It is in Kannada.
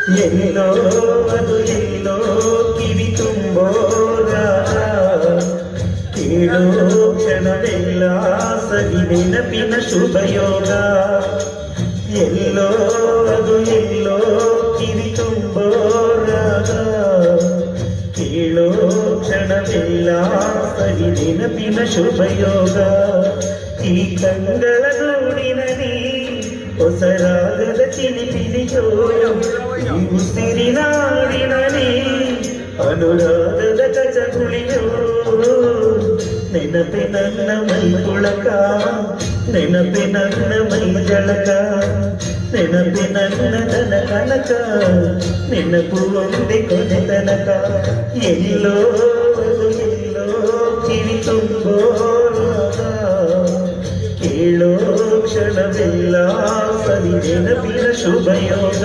ಎಲ್ಲೋ ಅದು ಎಲ್ಲೋ ಕಿವಿ ತುಂಬೋರ ಕೇಳೋ ಕ್ಷಣವೆಲ್ಲ ಸವಿ ನೆನಪಿನ ಶುಭಯೋಗ. ಎಲ್ಲೋ ಅದು ಎಲ್ಲೋ ಕಿವಿ ತುಂಬೋರ ಕೇಳೋ ಕ್ಷಣವೆಲ್ಲ ಸವಿ ನೆನಪಿನ ಶುಭಯೋಗ. ಈ ಕಂಗಳ ಗೂಡಿನಲ್ಲಿ ಹೊಸ ರಾಗದ ಚಿಲಿಪಿಲಿಯೋ, ಈ ಉಸಿರಿನಾಡಿನಲ್ಲಿ ಅನುರಾಗದ ಕಚಗುಳಿಯೋ. ನೆನಪೆ ನನ್ನ ಮೈ ಪುಳಕ, ನೆನಪೆ ನನ್ನ ಮೈ ಜಳಕ, ನೆನಪೆ ನನ್ನ ತನ ಕನಕ, ನೆನಪು ಒಂದೇ ಕೊನೆ ತನಕ. ಎಲ್ಲೋ ಎಲ್ಲೋ ಕಿವಿ ತುಂಬೋ ಕೇಳೋ ಕ್ಷಣವೆಲ್ಲ ಸವಿ ನೆನಪಿನ ಶುಭಯೋಗ.